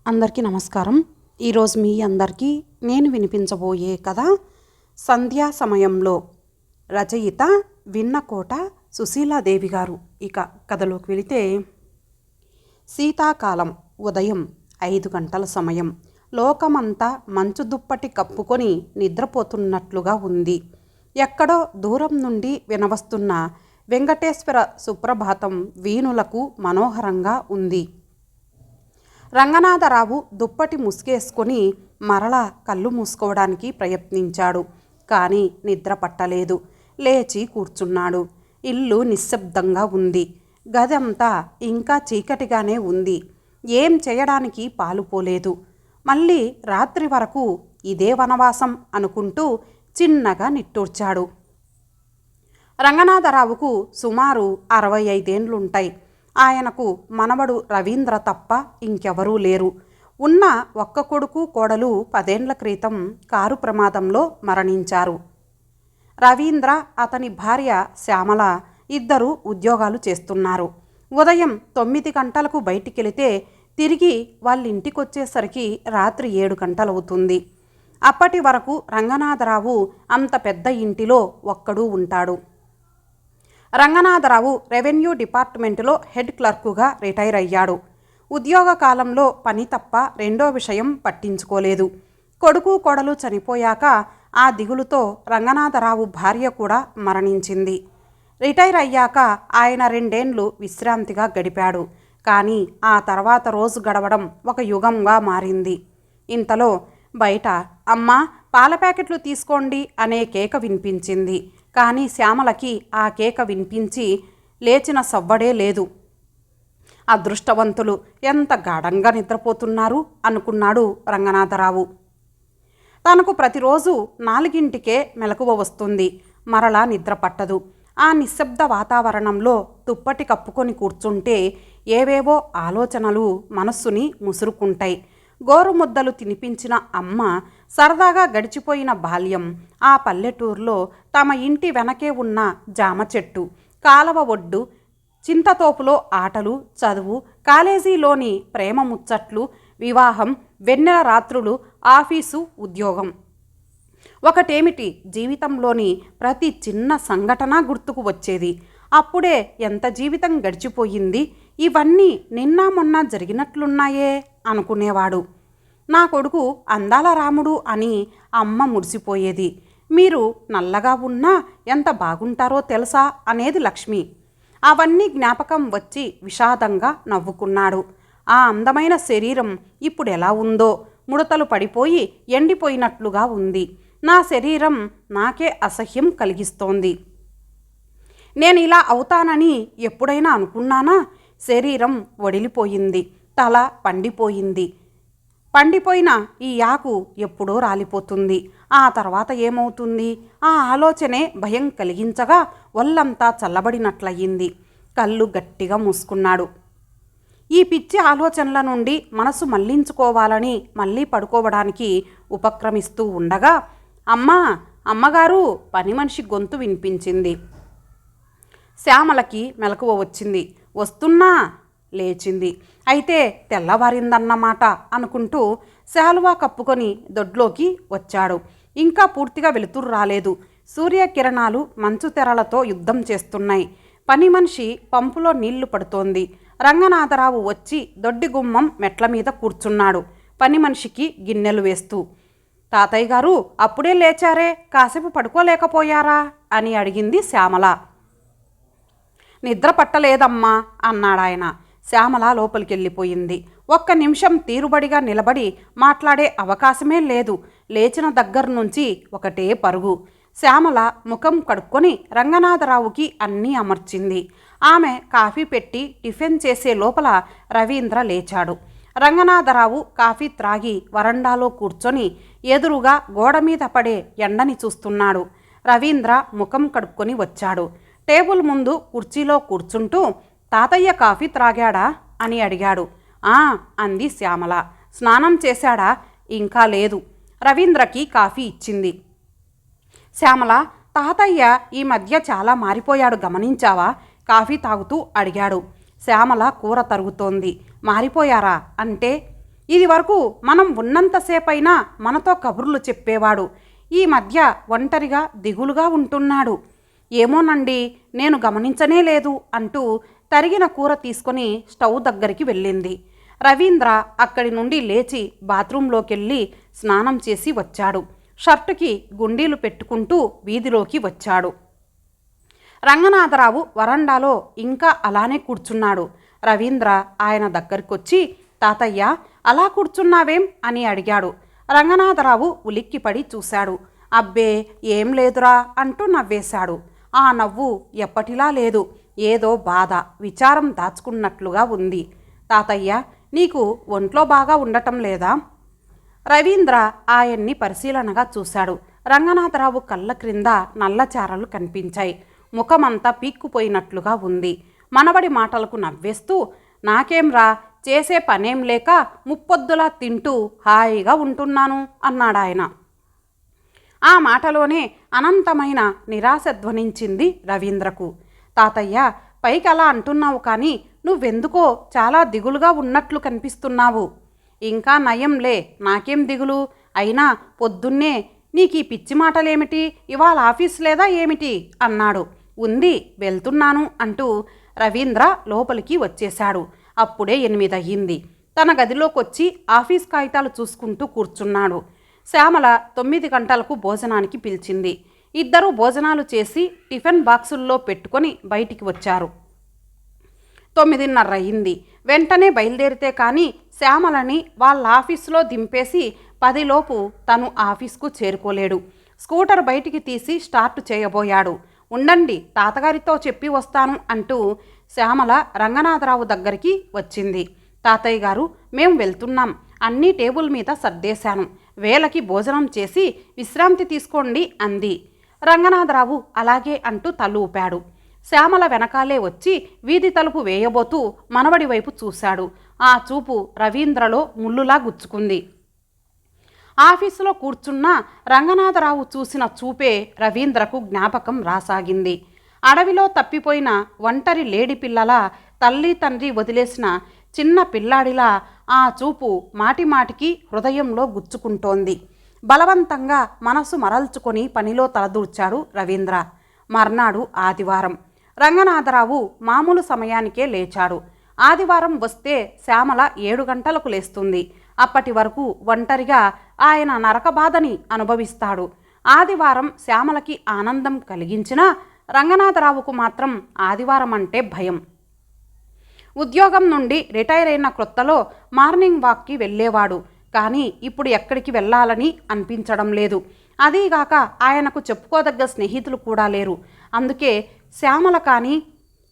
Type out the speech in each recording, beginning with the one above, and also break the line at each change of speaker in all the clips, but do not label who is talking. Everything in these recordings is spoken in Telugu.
అందరికీ నమస్కారం. ఈరోజు మీ అందరికీ నేను వినిపించబోయే కథ సంధ్యా సమయంలో. రచయిత విన్నకోట సుశీలాదేవి గారు. ఇక కథలోకి వెళితే, శీతాకాలం ఉదయం 5 గంటల సమయం. లోకమంతా మంచు దుప్పటి కప్పుకొని నిద్రపోతున్నట్లుగా ఉంది. ఎక్కడో దూరం నుండి వినవస్తున్న వెంకటేశ్వర సుప్రభాతం వీణులకు మనోహరంగా ఉంది. రంగనాథరావు దుప్పటి ముసుగేసుకొని మరలా కళ్ళు మూసుకోవడానికి ప్రయత్నించాడు. కానీ నిద్ర పట్టలేదు. లేచి కూర్చున్నాడు. ఇల్లు నిశ్శబ్దంగా ఉంది. గదంతా ఇంకా చీకటిగానే ఉంది. ఏం చేయడానికి పాలుపోలేదు. మళ్ళీ రాత్రి వరకు ఇదే వనవాసం అనుకుంటూ చిన్నగా నిట్టూర్చాడు. రంగనాథరావుకు సుమారు 65 ఏండ్లుంటాయి. ఆయనకు మనవడు రవీంద్ర తప్ప ఇంకెవరూ లేరు. ఉన్న ఒక్క కొడుకు కోడలు 10 ఏండ్ల క్రితం కారు ప్రమాదంలో మరణించారు. రవీంద్ర, అతని భార్య శ్యామల ఇద్దరు ఉద్యోగాలు చేస్తున్నారు. ఉదయం 9 గంటలకు బయటికెళితే తిరిగి వాళ్ళింటికొచ్చేసరికి రాత్రి 7 గంటలవుతుంది. అప్పటి వరకు రంగనాథరావు అంత పెద్ద ఇంటిలో ఒక్కడూ ఉంటాడు. రంగనాథరావు రెవెన్యూ డిపార్ట్మెంటులో హెడ్ క్లర్కుగా రిటైర్ అయ్యాడు. ఉద్యోగ కాలంలో పని తప్ప రెండో విషయం పట్టించుకోలేదు. కొడుకు కోడలు చనిపోయాక ఆ దిగులుతో రంగనాథరావు భార్య కూడా మరణించింది. రిటైర్ అయ్యాక ఆయన 2 ఏండ్లు విశ్రాంతిగా గడిపాడు. కానీ ఆ తర్వాత రోజు గడవడం ఒక యుగంగా మారింది. ఇంతలో బయట "అమ్మా, పాల ప్యాకెట్లు తీసుకోండి" అనే కేక వినిపించింది. కానీ శ్యామలకి ఆ కేక వినిపించి లేచిన సవ్వడే లేదు. అదృష్టవంతులు, ఎంత గాఢంగా నిద్రపోతున్నారు అనుకున్నాడు రంగనాథరావు. తనకు ప్రతిరోజు 4ంటికే మెలకువ వస్తుంది. మరలా నిద్ర పట్టదు. ఆ నిశ్శబ్ద వాతావరణంలో దుప్పటి కప్పుకొని కూర్చుంటే ఏవేవో ఆలోచనలు మనస్సుని ముసురుకుంటాయి. గోరుముద్దలు తినిపించిన అమ్మ, సరదాగా గడిచిపోయిన బాల్యం, ఆ పల్లెటూరులో తమ ఇంటి వెనకే ఉన్న జామ చెట్టు, కాలవ ఒడ్డు, చింతతోపులో ఆటలు, చదువు, కాలేజీలోని ప్రేమ ముచ్చట్లు, వివాహం, వెన్నెల రాత్రులు, ఆఫీసు, ఉద్యోగం. ఒకటేమిటి, జీవితంలోని ప్రతి చిన్న సంఘటన గుర్తుకు వచ్చేది. అప్పుడే ఎంత జీవితం గడిచిపోయింది, ఇవన్నీ నిన్న మొన్న జరిగినట్లున్నాయే అనుకునేవాడు. నా కొడుకు అందాల రాముడు అని అమ్మ మురిసిపోయేది. మీరు నల్లగా ఉన్నా ఎంత బాగుంటారో తెలుసా అనేది లక్ష్మి. అవన్నీ జ్ఞాపకం వచ్చి విషాదంగా నవ్వుకున్నాడు. ఆ అందమైన శరీరం ఇప్పుడు ఎలా ఉందో, ముడతలు పడిపోయి ఎండిపోయినట్లుగా ఉంది. నా శరీరం నాకే అసహ్యం కలిగిస్తోంది. నేను ఇలా అవుతానని ఎప్పుడైనా అనుకున్నానా? శరీరం వడిలిపోయింది. తల పండిపోయింది. పండిపోయిన ఈ ఆకు ఎప్పుడో రాలిపోతుంది. ఆ తర్వాత ఏమవుతుంది? ఆ ఆలోచనే భయం కలిగించగా ఒళ్ళంతా చల్లబడినట్లయింది. కళ్ళు గట్టిగా మూసుకున్నాడు. ఈ పిచ్చి ఆలోచనల నుండి మనసు మళ్లించుకోవాలని మళ్ళీ పడుకోవడానికి ఉపక్రమిస్తూ ఉండగా, "అమ్మా, అమ్మగారు" పని మనిషి గొంతు వినిపించింది. శ్యామలకి మెలకువ వచ్చింది. "వస్తున్నా" లేచింది. అయితే తెల్లవారిందన్నమాట అనుకుంటూ శాలువా కప్పుకొని దొడ్లోకి వచ్చాడు. ఇంకా పూర్తిగా వెలుతురు రాలేదు. సూర్యకిరణాలు మంచు తెరలతో యుద్ధం చేస్తున్నాయి. పని మనిషి పంపులో నీళ్లు పడుతోంది. రంగనాథరావు వచ్చి దొడ్డి గుమ్మం మెట్ల మీద కూర్చున్నాడు, పని మనిషికి గిన్నెలు వేస్తూ. "తాతయ్య గారు అప్పుడే లేచారే, కాసేపు పడుకోలేకపోయారా?" అని అడిగింది శ్యామల. "నిద్ర పట్టలేదమ్మా" అన్నాడాయన. శ్యామల లోపలికెళ్ళిపోయింది. 1 నిమిషం తీరుబడిగా నిలబడి మాట్లాడే అవకాశమే లేదు. లేచిన దగ్గర నుంచి ఒకటే పరుగు. శ్యామల ముఖం కడుక్కొని రంగనాథరావుకి అన్నీ అమర్చింది. ఆమె కాఫీ పెట్టి టిఫిన్ చేసే లోపల రవీంద్ర లేచాడు. రంగనాథరావు కాఫీ త్రాగి వరండాలో కూర్చొని ఎదురుగా గోడ మీద పడే ఎండని చూస్తున్నాడు. రవీంద్ర ముఖం కడుక్కొని వచ్చాడు. టేబుల్ ముందు కుర్చీలో కూర్చుంటూ, "తాతయ్య కాఫీ త్రాగాడా?" అని అడిగాడు. "ఆ" అంది శ్యామల. "స్నానం చేశాడా?" "ఇంకా లేదు." రవీంద్రకి కాఫీ ఇచ్చింది. శ్యామల, "తాతయ్య ఈ మధ్య చాలా మారిపోయాడు, గమనించావా?" కాఫీ తాగుతూ అడిగాడు. శ్యామల కూర తరుగుతోంది. "మారిపోయారా అంటే?" ఇది వరకు మనం ఉన్నంతసేపైనా మనతో కబుర్లు చెప్పేవాడు. ఈ మధ్య ఒంటరిగా దిగులుగా ఉంటున్నాడు. ఏమోనండి, నేను గమనించనే లేదు అంటూ తరిగిన కూర తీసుకొని స్టవ్ దగ్గరికి వెళ్ళింది. రవీంద్ర అక్కడి నుండి లేచి బాత్రూంలోకెళ్ళి స్నానం చేసి వచ్చాడు. షర్టుకి గుండీలు పెట్టుకుంటూ వీధిలోకి వచ్చాడు. రంగనాథరావు వరండాలో ఇంకా అలానే కూర్చున్నాడు. రవీంద్ర ఆయన దగ్గరికొచ్చి, తాతయ్య అలా కూర్చున్నావేం అని అడిగాడు. రంగనాథరావు ఉలిక్కిపడి చూశాడు. అబ్బే ఏం లేదురా అంటూ నవ్వేశాడు. ఆ నవ్వు ఎప్పటిలా లేదు, ఏదో బాధ, విచారం దాచుకున్నట్లుగా ఉంది. తాతయ్య, నీకు ఒంట్లో బాగా ఉండటం లేదా? రవీంద్ర ఆయన్ని పరిశీలనగా చూశాడు. రంగనాథరావు కళ్ళ క్రింద నల్లచారలు కనిపించాయి. ముఖమంతా పీక్కుపోయినట్లుగా ఉంది. మనవడి మాటలకు నవ్వేస్తూ, నాకేంరా, చేసే పనేం లేక ముప్పొద్దులా తింటూ హాయిగా ఉంటున్నాను అన్నాడాయన. ఆ మాటలోనే అనంతమైన నిరాశ ధ్వనించింది రవీంద్రకు. తాతయ్య, పైకి అలా అంటున్నావు కానీ నువ్వెందుకో చాలా దిగులుగా ఉన్నట్లు కనిపిస్తున్నావు. ఇంకా నయంలే, నాకేం దిగులు. అయినా పొద్దున్నే నీకీ పిచ్చి మాటలేమిటి? ఇవాళ ఆఫీస్ లేదా ఏమిటి అన్నాడు. ఉంది, వెళ్తున్నాను అంటూ రవీంద్ర లోపలికి వచ్చేశాడు. అప్పుడే 8 అయ్యింది. తన గదిలోకొచ్చి ఆఫీస్ కాగితాలు చూసుకుంటూ కూర్చున్నాడు. శ్యామల 9 గంటలకు భోజనానికి పిలిచింది. ఇద్దరూ భోజనాలు చేసి టిఫిన్ బాక్సుల్లో పెట్టుకొని బయటికి వచ్చారు. 9:30 అయ్యింది. వెంటనే బయలుదేరితే కానీ శ్యామలని వాళ్ళ ఆఫీసులో దింపేసి 10లోపు తను ఆఫీస్కు చేరుకోలేడు. స్కూటర్ బయటికి తీసి స్టార్ట్ చేయబోయాడు. ఉండండి, తాతగారితో చెప్పి వస్తాను అంటూ శ్యామల రంగనాథరావు దగ్గరికి వచ్చింది. తాతయ్య గారు, మేం వెళ్తున్నాం. అన్నీ టేబుల్ మీద సర్దేశాను. వేళకి భోజనం చేసి విశ్రాంతి తీసుకోండి అంది. రంగనాథరావు అలాగే అంటూ తల ఊపాడు. శ్యామల వెనకాలే వచ్చి వీధి తలుపు వేయబోతూ మనవడి వైపు చూశాడు. ఆ చూపు రవీంద్రలో ముల్లులా గుచ్చుకుంది. ఆఫీసులో కూర్చున్న రంగనాథరావు చూసిన చూపే రవీంద్రకు జ్ఞాపకం రాసాగింది. అడవిలో తప్పిపోయిన ఒంటరి లేడి పిల్లల తల్లి తండ్రి వదిలేసిన చిన్న పిల్లాడిలా ఆ చూపు మాటిమాటికి హృదయంలో గుచ్చుకుంటోంది. బలవంతంగా మనసు మరల్చుకొని పనిలో తలదూర్చాడు రవీంద్ర. మర్నాడు ఆదివారం. రంగనాథరావు మామూలు సమయానికే లేచాడు. ఆదివారం వస్తే శ్యామల 7 గంటలకు లేస్తుంది. అప్పటి వరకు ఒంటరిగా ఆయన నరకబాధని అనుభవిస్తాడు. ఆదివారం శ్యామలకి ఆనందం కలిగించినా రంగనాథరావుకు మాత్రం ఆదివారం అంటే భయం. ఉద్యోగం నుండి రిటైర్ అయిన క్రొత్తలో మార్నింగ్ వాక్కి వెళ్ళేవాడు. కానీ ఇప్పుడు ఎక్కడికి వెళ్ళాలని అనిపించడం లేదు. అదీగాక ఆయనకు చెప్పుకోదగ్గ స్నేహితులు కూడా లేరు. అందుకే శ్యామల కానీ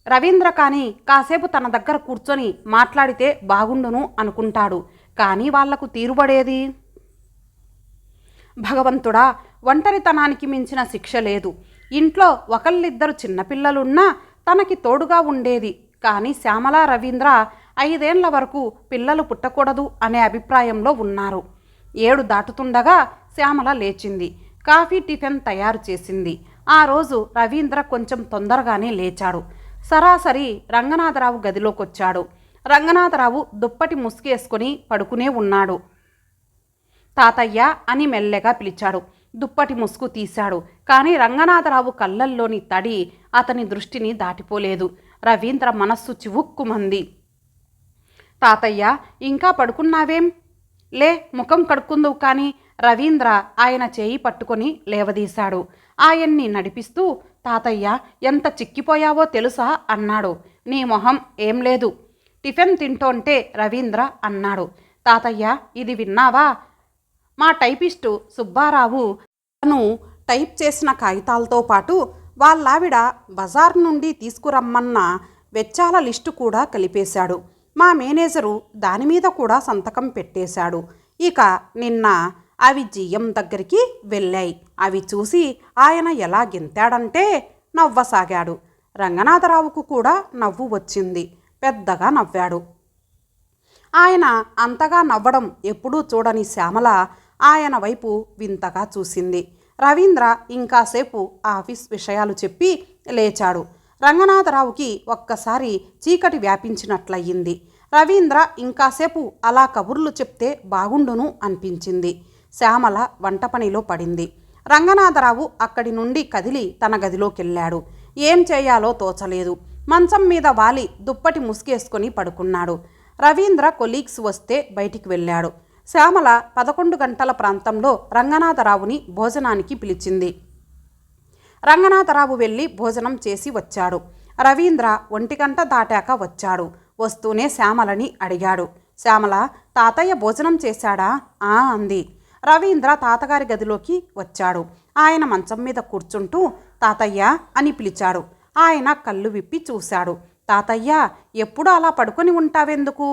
రవీంద్ర కానీ కాసేపు తన దగ్గర కూర్చొని మాట్లాడితే బాగుండును అనుకుంటాడు. కానీ వాళ్లకు తీరుబడేది? భగవంతుడా, ఒంటరితనానికి మించిన శిక్ష లేదు. ఇంట్లో ఒకళ్ళిద్దరు చిన్నపిల్లలున్నా తనకి తోడుగా ఉండేది. కానీ శ్యామల రవీంద్ర 5 ఏళ్ల వరకు పిల్లలు పుట్టకూడదు అనే అభిప్రాయంలో ఉన్నారు. 7 దాటుతుండగా శ్యామల లేచింది. కాఫీ టిఫిన్ తయారు చేసింది. ఆ రోజు రవీంద్ర కొంచెం తొందరగానే లేచాడు. సరాసరి రంగనాథరావు గదిలోకొచ్చాడు. రంగనాథరావు దుప్పటి ముసుగేసుకొని పడుకునే ఉన్నాడు. తాతయ్య అని మెల్లగా పిలిచాడు. దుప్పటి ముసుగు తీశాడు. కానీ రంగనాథరావు కళ్ళల్లోని తడి అతని దృష్టిని దాటిపోలేదు. రవీంద్ర మనస్సు చివుక్కుమంది. తాతయ్య, ఇంకా పడుకున్నావేం? లే, ముఖం కడుక్కుందువు కానీ. రవీంద్ర ఆయన చేయి పట్టుకొని లేవదీశాడు. ఆయన్ని నడిపిస్తూ, తాతయ్య ఎంత చిక్కిపోయావో తెలుసా అన్నాడు. నీ మొహం ఏం లేదు, టిఫిన్ తింటోంటే రవీంద్ర అన్నాడు. తాతయ్య, ఇది విన్నావా? మా టైపిస్టు సుబ్బారావు తను టైప్ చేసిన కాగితాలతో పాటు వాళ్ళావిడ బజార్ నుండి తీసుకురమ్మన్న వెచ్చాల లిస్టు కూడా కలిపేశాడు. మా మేనేజరు దానిమీద కూడా సంతకం పెట్టేశాడు. ఇక నిన్న అవి జిఎం దగ్గరికి వెళ్ళాయి. అవి చూసి ఆయన ఎలా గెంతాడంటే నవ్వసాగాడు. రంగనాథరావుకు కూడా నవ్వు వచ్చింది. పెద్దగా నవ్వాడు. ఆయన అంతగా నవ్వడం ఎప్పుడూ చూడని శ్యామల ఆయన వైపు వింతగా చూసింది. రవీంద్ర ఇంకాసేపు ఆఫీస్ విషయాలు చెప్పి లేచాడు. రంగనాథరావుకి ఒక్కసారి చీకటి వ్యాపించినట్లయింది. రవీంద్ర ఇంకాసేపు అలా కబుర్లు చెప్తే బాగుండును అనిపించింది. శ్యామల వంట పనిలో పడింది. రంగనాథరావు అక్కడి నుండి కదిలి తన గదిలోకెళ్ళాడు. ఏం చేయాలో తోచలేదు. మంచం మీద వాలి దుప్పటి ముసుగేసుకొని పడుకున్నాడు. రవీంద్ర కొలీగ్స్ వస్తే బయటికి వెళ్ళాడు. శ్యామల 11 గంటల ప్రాంతంలో రంగనాథరావుని భోజనానికి పిలిచింది. రంగనాథరావు వెళ్ళి భోజనం చేసి వచ్చాడు. రవీంద్ర 1 గంట దాటాక వచ్చాడు. వస్తూనే శ్యామలని అడిగాడు. శ్యామల, తాతయ్య భోజనం చేశాడా? ఆ అంది. రవీంద్ర తాతగారి గదిలోకి వచ్చాడు. ఆయన మంచం మీద కూర్చుంటూ తాతయ్య అని పిలిచాడు. ఆయన కళ్ళు విప్పి చూశాడు. తాతయ్య, ఎప్పుడు అలా పడుకొని ఉంటావెందుకు?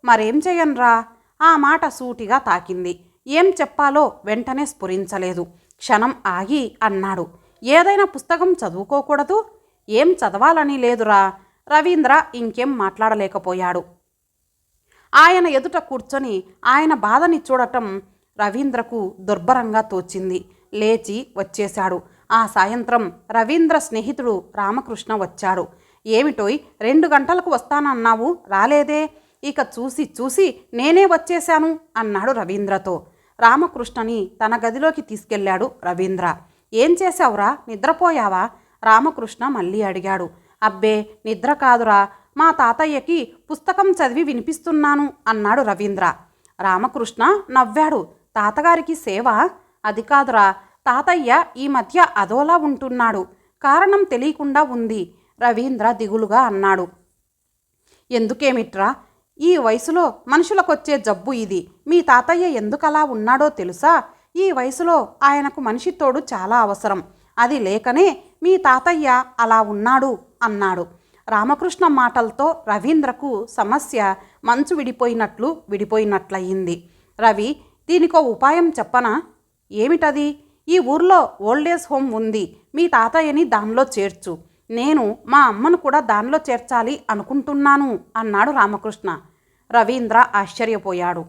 మరేం చెయ్యన్రా? ఆ మాట సూటిగా తాకింది. ఏం చెప్పాలో వెంటనే స్ఫురించలేదు. క్షణం ఆగి అన్నాడు, ఏదైనా పుస్తకం చదువుకోకూడదు? ఏం చదవాలని లేదురా. రవీంద్ర ఇంకేం మాట్లాడలేకపోయాడు. ఆయన ఎదుట కూర్చొని ఆయన బాధని చూడటం రవీంద్రకు దుర్భరంగా తోచింది. లేచి వచ్చేశాడు. ఆ సాయంత్రం రవీంద్ర స్నేహితుడు రామకృష్ణ వచ్చాడు. ఏమిటోయ్, 2 గంటలకు వస్తానన్నావు, రాలేదే? ఇక చూసి చూసి నేనే వచ్చేశాను అన్నాడు రవీంద్రతో. రామకృష్ణని తన గదిలోకి తీసుకెళ్లాడు రవీంద్ర. ఏం చేశావురా, నిద్రపోయావా? రామకృష్ణ మళ్ళీ అడిగాడు. అబ్బే, నిద్ర కాదురా, మా తాతయ్యకి పుస్తకం చదివి వినిపిస్తున్నాను అన్నాడు రవీంద్ర. రామకృష్ణ నవ్వాడు. తాతగారికి సేవ? అది కాదురా, తాతయ్య ఈ మధ్య అదోలా ఉంటున్నాడు. కారణం తెలియకుండా ఉంది. రవీంద్ర దిగులుగా అన్నాడు. ఎందుకేమిట్రా? ఈ వయసులో మనుషులకొచ్చే జబ్బు ఇది. మీ తాతయ్య ఎందుకలా ఉన్నాడో తెలుసా? ఈ వయసులో ఆయనకు మనిషి తోడు చాలా అవసరం. అది లేకనే మీ తాతయ్య అలా ఉన్నాడు అన్నాడు. రామకృష్ణ మాటలతో రవీంద్రకు సమస్య మంచు విడిపోయినట్లయింది. రవి, దీనికో ఉపాయం చెప్పనా? ఏమిటది? ఈ ఊర్లో ఓల్డేజ్ హోమ్ ఉంది. మీ తాతయ్యని దానిలో చేర్చు. నేను మా అమ్మను కూడా దానిలో చేర్చాలి అనుకుంటున్నాను అన్నాడు రామకృష్ణ. రవీంద్ర ఆశ్చర్యపోయాడు.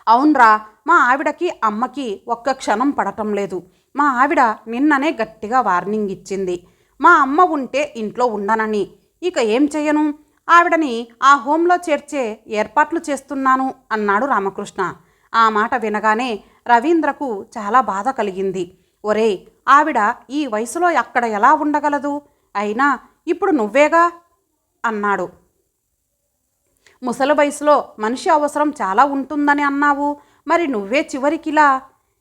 అవునరా, మా ఆవిడకి అమ్మకి ఒక్క క్షణం పడటం లేదు. మా ఆవిడ నిన్ననే గట్టిగా వార్నింగ్ ఇచ్చింది. మా అమ్మ ఉంటే ఇంట్లో ఉండనని. ఇక ఏం చెయ్యను? ఆవిడని ఆ హోంలో చేర్చే ఏర్పాట్లు చేస్తున్నాను అన్నాడు రామకృష్ణ. ఆ మాట వినగానే రవీంద్రకు చాలా బాధ కలిగింది. ఒరే, ఆవిడ ఈ వయసులో అక్కడ ఎలా ఉండగలదు? అయినా ఇప్పుడు నువ్వేగా అన్నాడు. ముసలి వయసులో మనిషి అవసరం చాలా ఉంటుందని అన్నావు. మరి నువ్వే చివరికిలా?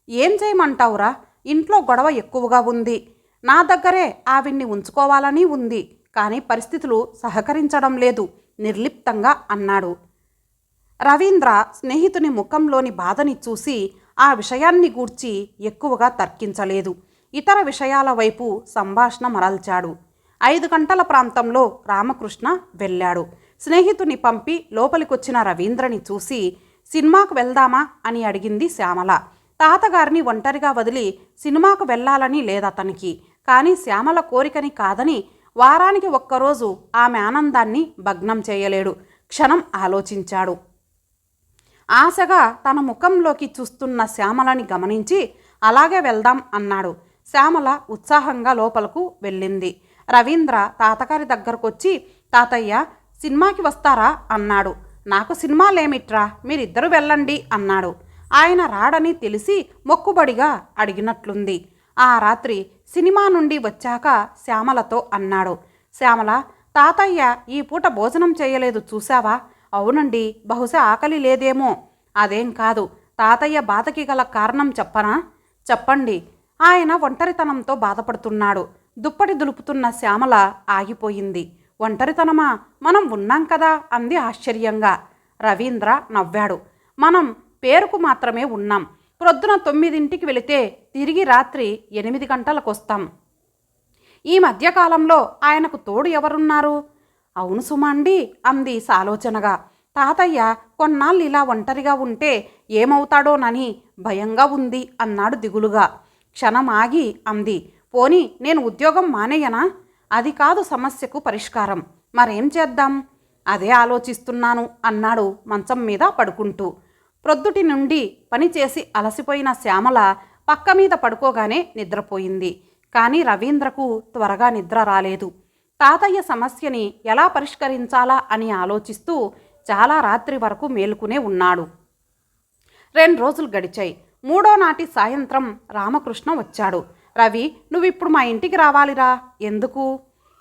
ఏం చేయమంటావురా? ఇంట్లో గొడవ ఎక్కువగా ఉంది. నా దగ్గరే ఆవిడ్ని ఉంచుకోవాలని ఉంది. కానీ పరిస్థితులు సహకరించడం లేదు నిర్లిప్తంగా అన్నాడు. రవీంద్ర స్నేహితుని ముఖంలోని బాధని చూసి ఆ విషయాన్ని గూర్చి ఎక్కువగా తర్కించలేదు. ఇతర విషయాల వైపు సంభాషణ మరల్చాడు. 5 గంటల ప్రాంతంలో రామకృష్ణ వెళ్ళాడు. స్నేహితుని పంపి లోపలికొచ్చిన రవీంద్రని చూసి సినిమాకు వెళ్దామా అని అడిగింది శ్యామల. తాతగారిని ఒంటరిగా వదిలి సినిమాకు వెళ్ళాలని లేదతనికి. కానీ శ్యామల కోరికని కాదని వారానికి ఒక్కరోజు ఆమె ఆనందాన్ని భగ్నం చేయలేడు. క్షణం ఆలోచించాడు. ఆశగా తన ముఖంలోకి చూస్తున్న శ్యామలని గమనించి అలాగే వెళ్దాం అన్నాడు. శ్యామల ఉత్సాహంగా లోపలకు వెళ్ళింది. రవీంద్ర తాతగారి దగ్గరకొచ్చి తాతయ్య సినిమాకి వస్తారా అన్నాడు. నాకు సినిమాలేమిట్రా, మీరిద్దరూ వెళ్ళండి అన్నాడు. ఆయన రాడని తెలిసి మొక్కుబడిగా అడిగినట్లుంది. ఆ రాత్రి సినిమా నుండి వచ్చాక శ్యామలతో అన్నాడు. శ్యామల, తాతయ్య ఈ పూట భోజనం చేయలేదు చూసావా? అవునండి, బహుశా ఆకలి లేదేమో. అదేం కాదు, తాతయ్య బాధకి గల కారణం చెప్పనా? చెప్పండి. ఆయన ఒంటరితనంతో బాధపడుతున్నాడు. దుప్పటి దులుపుతున్న శ్యామల ఆగిపోయింది. ఒంటరితనమా? మనం ఉన్నాం కదా అంది ఆశ్చర్యంగా. రవీంద్ర నవ్వాడు. మనం పేరుకు మాత్రమే ఉన్నాం. ప్రొద్దున 9ంటికి వెళితే తిరిగి రాత్రి 8 గంటలకొస్తాం. ఈ మధ్యకాలంలో ఆయనకు తోడు ఎవరున్నారు? అవును సుమండి అంది సాలోచనగా. తాతయ్య కొన్నాళ్ళు ఇలా ఒంటరిగా ఉంటే ఏమవుతాడోనని భయంగా ఉంది అన్నాడు దిగులుగా. క్షణం ఆగి అంది, పోనీ నేను ఉద్యోగం మానేయనా? అది కాదు సమస్యకు పరిష్కారం. మరేం చేద్దాం? అదే ఆలోచిస్తున్నాను అన్నాడు మంచం మీద పడుకుంటూ. ప్రొద్దుటి నుండి పనిచేసి అలసిపోయిన శ్యామల పక్క మీద పడుకోగానే నిద్రపోయింది. కానీ రవీంద్రకు త్వరగా నిద్ర రాలేదు. తాతయ్య సమస్యని ఎలా పరిష్కరించాలా అని ఆలోచిస్తూ చాలా రాత్రి వరకు మేలుకునే ఉన్నాడు. 2 రోజులు గడిచాయి. 3వ నాటి సాయంత్రం రామకృష్ణ వచ్చాడు. రవి, నువ్విప్పుడు మా ఇంటికి రావాలిరా. ఎందుకు?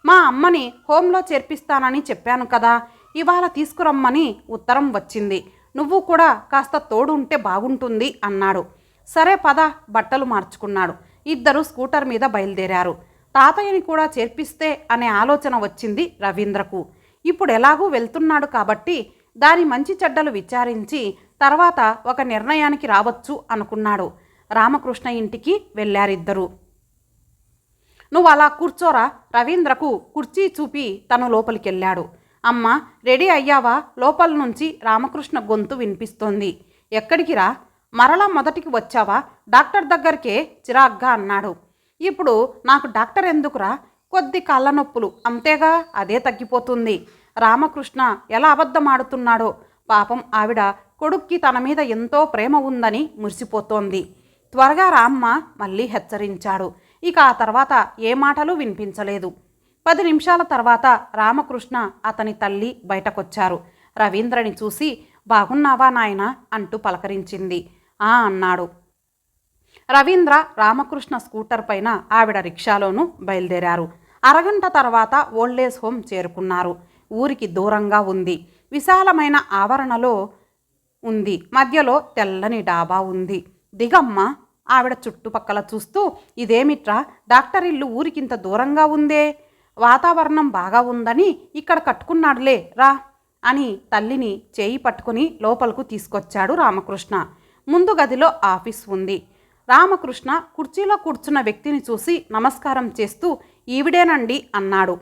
మా అమ్మని హోంలో చేర్పిస్తానని చెప్పాను కదా, ఇవాళ తీసుకురమ్మని ఉత్తరం వచ్చింది. నువ్వు కూడా కాస్త తోడు ఉంటే బాగుంటుంది అన్నాడు. సరే పద, బట్టలు మార్చుకున్నాడు. ఇద్దరు స్కూటర్ మీద బయలుదేరారు. తాతయ్యని కూడా చేర్పిస్తే అనే ఆలోచన వచ్చింది రవీంద్రకు. ఇప్పుడు ఎలాగూ వెళ్తున్నాడు కాబట్టి దాని మంచి చెడ్డలు విచారించి తర్వాత ఒక నిర్ణయానికి రావచ్చు అనుకున్నాడు. రామకృష్ణ ఇంటికి వెళ్ళారిద్దరు. నువ్వు అలా కూర్చోరా. రవీంద్రకు కుర్చీ చూపి తను లోపలికెళ్ళాడు. అమ్మ, రెడీ అయ్యావా? లోపల నుంచి రామకృష్ణ గొంతు వినిపిస్తోంది. ఎక్కడికి రా? మరలా మొదటికి వచ్చావా? డాక్టర్ దగ్గరికే చిరాగ్గా అన్నాడు. ఇప్పుడు నాకు డాక్టర్ ఎందుకురా? కొద్ది కాళ్ళ నొప్పులు అంతేగా, అదే తగ్గిపోతుంది. రామకృష్ణ ఎలా అబద్ధమాడుతున్నాడో. పాపం ఆవిడ కొడుక్కి తన మీద ఎంతో ప్రేమ ఉందని మురిసిపోతోంది. త్వరగా రామ్మ మళ్ళీ హెచ్చరించాడు. ఇక ఆ తర్వాత ఏ మాటలు వినిపించలేదు. 10 నిమిషాల తర్వాత రామకృష్ణ అతని తల్లి బయటకొచ్చారు. రవీంద్రని చూసి బాగున్నావా నాయనా అంటూ పలకరించింది. ఆ అన్నాడు. రవీంద్ర రామకృష్ణ స్కూటర్ పైన, ఆవిడ రిక్షాలోనూ బయలుదేరారు. అరగంట తర్వాత ఓల్డేజ్ హోమ్ చేరుకున్నారు. ఊరికి దూరంగా ఉంది. విశాలమైన ఆవరణలో ఉంది. మధ్యలో తెల్లని డాబా ఉంది. దిగమ్మ. ఆవిడ చుట్టుపక్కల చూస్తూ, ఇదేమిట్రా, డాక్టర్ ఇల్లు ఊరికింత దూరంగా ఉందే. వాతావరణం బాగా ఉందని ఇక్కడ కట్టుకున్నాడులే, రా అని తల్లిని చేయి పట్టుకుని లోపలకు తీసుకొచ్చాడు రామకృష్ణ. ముందు గదిలో ఆఫీస్ ఉంది. రామకృష్ణ కుర్చీలో కూర్చున్న వ్యక్తిని చూసి నమస్కారం చేస్తూ, ఈవిడేనండి అన్నాడు.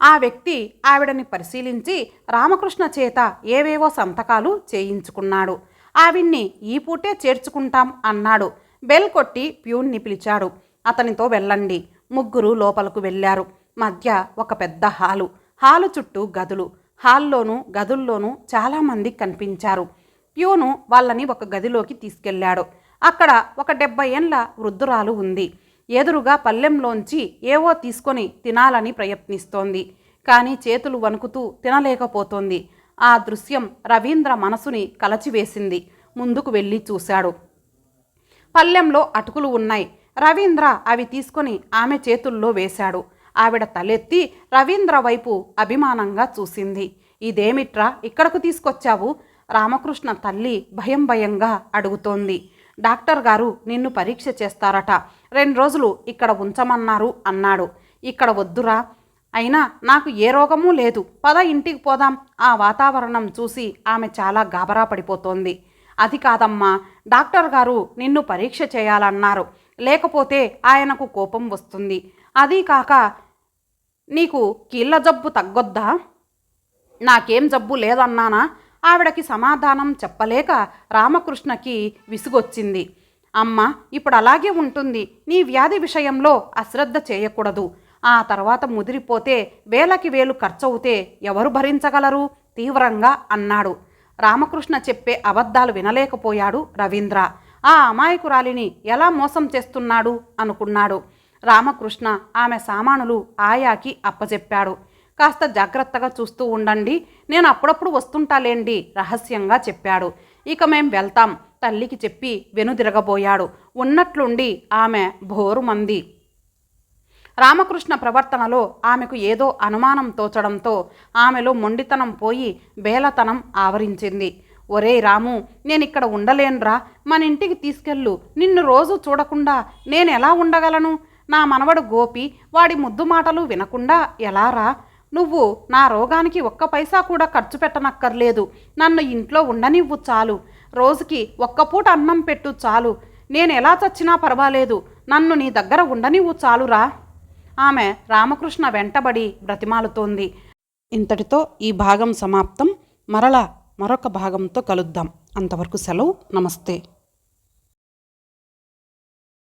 ఆ వ్యక్తి ఆవిడని పరిశీలించి రామకృష్ణ చేత ఏవేవో సంతకాలు చేయించుకున్నాడు. ఆవిడ్ని ఈ పూటే చేర్చుకుంటాం అన్నాడు. బెల్ కొట్టి ప్యూన్ని పిలిచాడు. అతనితో వెళ్ళండి. ముగ్గురు లోపలకు వెళ్ళారు. మధ్య ఒక పెద్ద హాలు చుట్టూ గదులు. హాల్లోనూ గదుల్లోనూ చాలామంది కనిపించారు. ప్యూను వాళ్ళని ఒక గదిలోకి తీసుకెళ్లాడు. అక్కడ ఒక 70 ఏళ్ల వృద్ధురాలు ఉంది. ఎదురుగా పళ్ళెంలోంచి ఏవో తీసుకొని తినాలని ప్రయత్నిస్తోంది. కానీ చేతులు వణుకుతూ తినలేకపోతోంది. ఆ దృశ్యం రవీంద్ర మనసుని కలచివేసింది. ముందుకు వెళ్ళి చూశాడు. పళ్ళెంలో అటుకులు ఉన్నాయి. రవీంద్ర అవి తీసుకొని ఆమె చేతుల్లో వేశాడు. ఆవిడ తలెత్తి రవీంద్ర వైపు అభిమానంగా చూసింది. ఇదేమిట్రా, ఇక్కడకు తీసుకొచ్చావు? రామకృష్ణ తల్లి భయంగా అడుగుతోంది. డాక్టర్ గారు నిన్ను పరీక్ష చేస్తారట, 2 రోజులు ఇక్కడ ఉంచమన్నారు అన్నాడు. ఇక్కడ వద్దురా, అయినా నాకు ఏ రోగమూ లేదు. పద ఇంటికి పోదాం. ఆ వాతావరణం చూసి ఆమె చాలా గాబరా పడిపోతోంది. అది కాదమ్మా, డాక్టర్ గారు నిన్ను పరీక్ష చేయాలన్నారు, లేకపోతే ఆయనకు కోపం వస్తుంది. అదీ కాక నీకు కీళ్ళ జబ్బు తగ్గొద్దా? నాకేం జబ్బు లేదన్నానా? ఆవిడకి సమాధానం చెప్పలేక రామకృష్ణకి విసుగొచ్చింది. అమ్మ, ఇప్పుడు అలాగే ఉంటుంది. నీ వ్యాధి విషయంలో అశ్రద్ధ చేయకూడదు. ఆ తర్వాత ముదిరిపోతే వేలకి వేలు ఖర్చవుతే ఎవరు భరించగలరు? తీవ్రంగా అన్నాడు. రామకృష్ణ చెప్పే అబద్ధాలు వినలేకపోయాడు రవీంద్ర. ఆ అమాయకురాలిని ఎలా మోసం చేస్తున్నాడు అనుకున్నాడు. రామకృష్ణ ఆమె సామానులు ఆయాకి అప్పచెప్పాడు. కాస్త జాగ్రత్తగా చూస్తూ ఉండండి, నేను అప్పుడప్పుడు వస్తుంటాలేండి రహస్యంగా చెప్పాడు. ఇక మేం వెళ్తాం తల్లికి చెప్పి వెనుదిరగబోయాడు. ఉన్నట్లుండి ఆమె భోరుమంది. రామకృష్ణ ప్రవర్తనలో ఆమెకు ఏదో అనుమానం తోచడంతో ఆమెలో మొండితనం పోయి బేలతనం ఆవరించింది. ఒరే రాము, నేనిక్కడ ఉండలేనురా, మన ఇంటికి తీసుకెళ్ళు. నిన్ను రోజు చూడకుండా నేనెలా ఉండగలను? నా మనవడు గోపి, వాడి ముద్దు మాటలు వినకుండా ఎలారా? నువ్వు నా రోగానికి 1 పైసా కూడా ఖర్చు పెట్టనక్కర్లేదు. నన్ను ఇంట్లో ఉండనివ్వు చాలు. రోజుకి 1 పూట అన్నం పెట్టు చాలు. నేను ఎలా చచ్చినా పర్వాలేదు. నన్ను నీ దగ్గర ఉండనివ్వు చాలురా. ఆమె రామకృష్ణ వెంటబడి బ్రతిమాలుతోంది. ఇంతటితో ఈ భాగం సమాప్తం. మరొక భాగంతో కలుద్దాం. అంతవరకు సెలవు. నమస్తే.